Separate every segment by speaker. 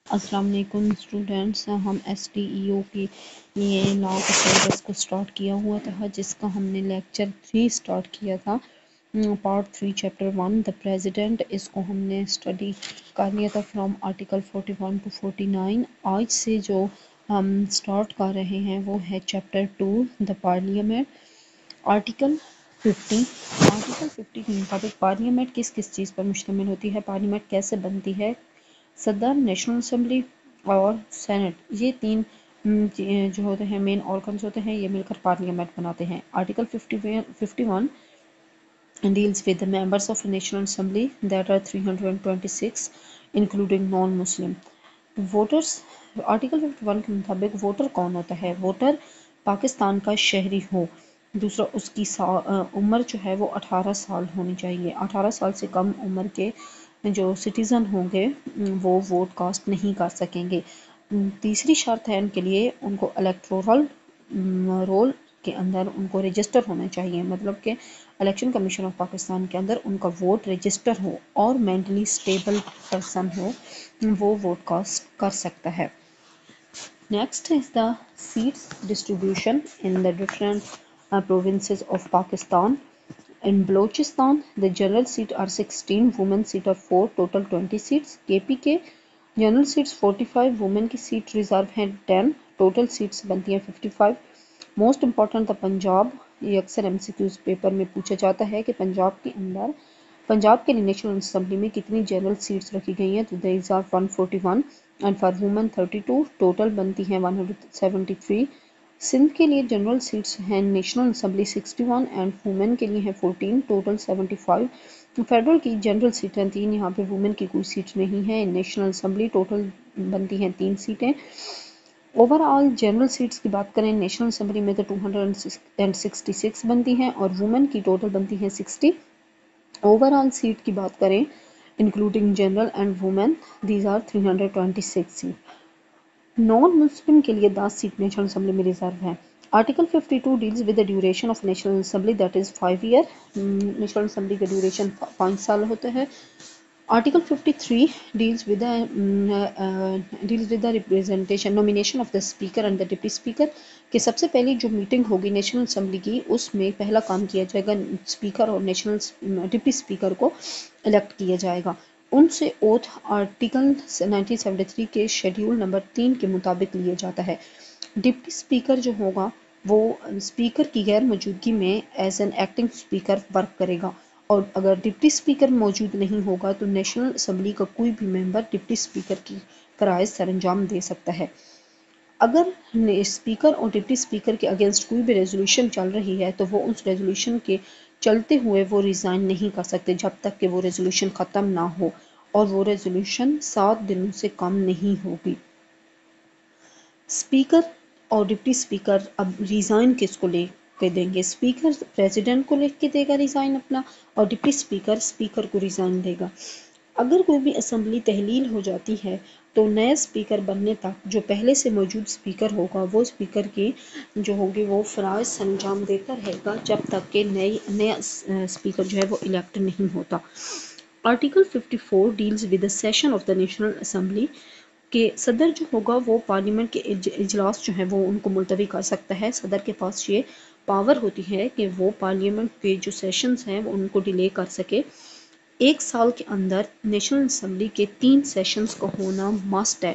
Speaker 1: السلام علیکم اسٹوڈینٹس، ہم ایس ٹی ای او کی لیے لا کے سلیبس کو سٹارٹ کیا ہوا تھا، جس کا ہم نے لیکچر 3 سٹارٹ کیا تھا، پارٹ 3 چیپٹر 1 دا پریزیڈنٹ۔ اس کو ہم نے اسٹڈی کر لیا تھا فرام آرٹیکل 41 ٹو 49۔ آج سے جو ہم سٹارٹ کر رہے ہیں وہ ہے چیپٹر 2 دا پارلیمنٹ۔ آرٹیکل 50 کے مطابق پارلیمنٹ کس کس چیز پر مشتمل ہوتی ہے، پارلیمنٹ کیسے بنتی ہے، صدر، نیشنل اسمبلی اور سینٹ، یہ تین جو ہوتے ہیں مین آرگنز ہوتے ہیں، یہ مل کر پارلیمنٹ بناتے ہیں۔ Article 51 deals with the members of national assembly that are 326 including non-Muslim voters۔ Article 51 کے مطابق ووٹر کون ہوتا ہے؟ ووٹر پاکستان کا شہری ہو، دوسرا اس کی عمر جو ہے وہ 18 سال ہونی چاہیے، 18 سال سے کم عمر کے جو سٹیزن ہوں گے وہ ووٹ کاسٹ نہیں کر سکیں گے۔ تیسری شرط ہے ان کے لیے، ان کو الیکٹورل رول کے اندر ان کو رجسٹر ہونا چاہیے، مطلب کہ الیکشن کمیشن آف پاکستان کے اندر ان کا ووٹ رجسٹر ہو، اور مینٹلی سٹیبل پرسن ہو، وہ ووٹ کاسٹ کر سکتا ہے۔ Next is the seats distribution in the different provinces of Pakistan. In Balochistan, the general seat are 16, women seat are 4, total 20 seats. KP کے general seats 45، women کی set reserve ہیں 10، total seats بنتی ہیں 55۔ Most important the Punjab, یہ اکثر M C Qs paper میں پوچھا جاتا ہے کہ پنجاب کے اندر پنجاب کے لیے نیشنل اسمبلی میں کتنی جنرل سیٹس رکھی گئی ہیں، تو these are 141 and for women 32، total بنتی ہیں 173۔ سندھ کے لیے جنرل سیٹس ہیں نیشنل اسمبلی 61 اینڈ وومن کے لیے ہیں 14، ٹوٹل 75۔ فیڈرل کی جنرل سیٹیں 3، یہاں پہ وومن کی کوئی سیٹ نہیں ہے۔ نیشنل اسمبلی ٹوٹل بنتی ہیں 3 سیٹیں۔ اوور آل جنرل سیٹس کی بات کریں نیشنل اسمبلی میں تو 266 بنتی ہیں، اور وومن کی ٹوٹل بنتی ہیں 60۔ اوور آل سیٹ کی بات کریں including general and woman, these are 326 seat. Non Muslim کے لیے 10 سیٹ نیشنل اسمبلی میں ریزرو ہیں۔ Article 52 deals with the duration of national assembly that is 5 year, National Assembly کا ڈیوریشن 5 سال ہوتا ہے۔ Article 53 deals with the representation nomination of the speaker and the deputy speaker, کہ سب سے پہلی جو میٹنگ ہوگی نیشنل اسمبلی کی اس میں پہلا کام کیا جائے گا اسپیکر اور نیشنل ڈپٹی اسپیکر کو الیکٹ کیا جائے گا۔ ان سے اوتھ آرٹیکل 1973 کے شیڈیول نمبر 3 کے مطابق لیا جاتا ہے۔ ڈپٹی اسپیکر جو ہوگا وہ اسپیکر کی غیر موجودگی میں as an acting speaker work کرے گا، اور اگر ڈپٹی اسپیکر موجود نہیں ہوگا تو نیشنل اسمبلی کا کوئی بھی ممبر ڈپٹی اسپیکر کی فرائض سر انجام دے سکتا ہے۔ اگر اسپیکر اور ڈپٹی اسپیکر کے اگینسٹ کوئی بھی ریزولوشن چل رہی ہے تو وہ اس ریزولوشن کے چلتے ہوئے وہ ریزائن نہیں کر سکتے جب تک کہ وہ ریزولوشن ختم نہ ہو، اور وہ ریزولوشن 7 دنوں سے کم نہیں ہوگی۔ اسپیکر اور ڈپٹی اسپیکر اب ریزائن کس کو لے کے دیں گے؟ اسپیکر پریزیڈنٹ کو لکھ کے دے گا ریزائن اپنا، اور ڈپٹی اسپیکر کو ریزائن دے گا۔ اگر کوئی بھی اسمبلی تحلیل ہو جاتی ہے تو نئے اسپیکر بننے تک جو پہلے سے موجود اسپیکر ہوگا وہ اسپیکر کی جو ہوگی وہ فرائض سر انجام دیتا رہے گا جب تک کہ نیا اسپیکر جو ہے وہ الیکٹ نہیں ہوتا۔ Article 54 deals with the session of the national assembly, کہ صدر جو ہوگا وہ پارلیمنٹ کے اجلاس جو ہیں وہ ان کو ملتوی کر سکتا ہے۔ صدر کے پاس یہ پاور ہوتی ہے کہ وہ پارلیمنٹ کے جو سیشنز ہیں وہ ان کو ڈیلے کر سکے۔ 1 سال کے اندر نیشنل اسمبلی کے 3 سیشنز کا ہونا مسٹ ہے،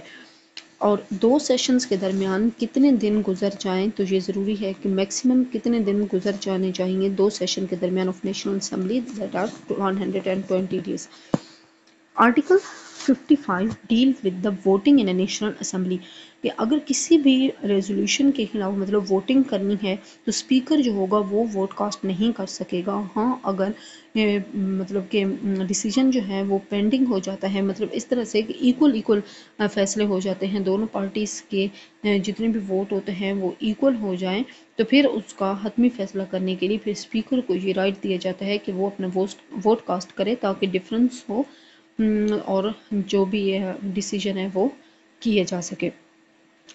Speaker 1: اور 2 سیشنز کے درمیان کتنے دن گزر جائیں تو یہ ضروری ہے کہ میکسیمم کتنے دن گزر جانے چاہیے 2 سیشن کے درمیان of national assembly, that are 120 days۔ Article 55 deal with the voting in a national assembly, کہ اگر کسی بھی ریزولوشن کے خلاف مطلب ووٹنگ کرنی ہے تو اسپیکر جو ہوگا وہ ووٹ کاسٹ نہیں کر سکے گا۔ ہاں اگر مطلب کہ ڈیسیجن جو ہے وہ پینڈنگ ہو جاتا ہے، مطلب اس طرح سے کہ ایکول فیصلے ہو جاتے ہیں، دونوں پارٹیز کے جتنے بھی ووٹ ہوتے ہیں وہ ایکول ہو جائیں، تو پھر اس کا حتمی فیصلہ کرنے کے لیے پھر اسپیکر کو یہ رائٹ دیا جاتا ہے کہ وہ اپنا ووٹ کاسٹ کرے تاکہ ڈفرینس ہو اور جو بھی ڈیسیجن ہے وہ کیے جا سکے۔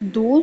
Speaker 1: 2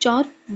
Speaker 1: 4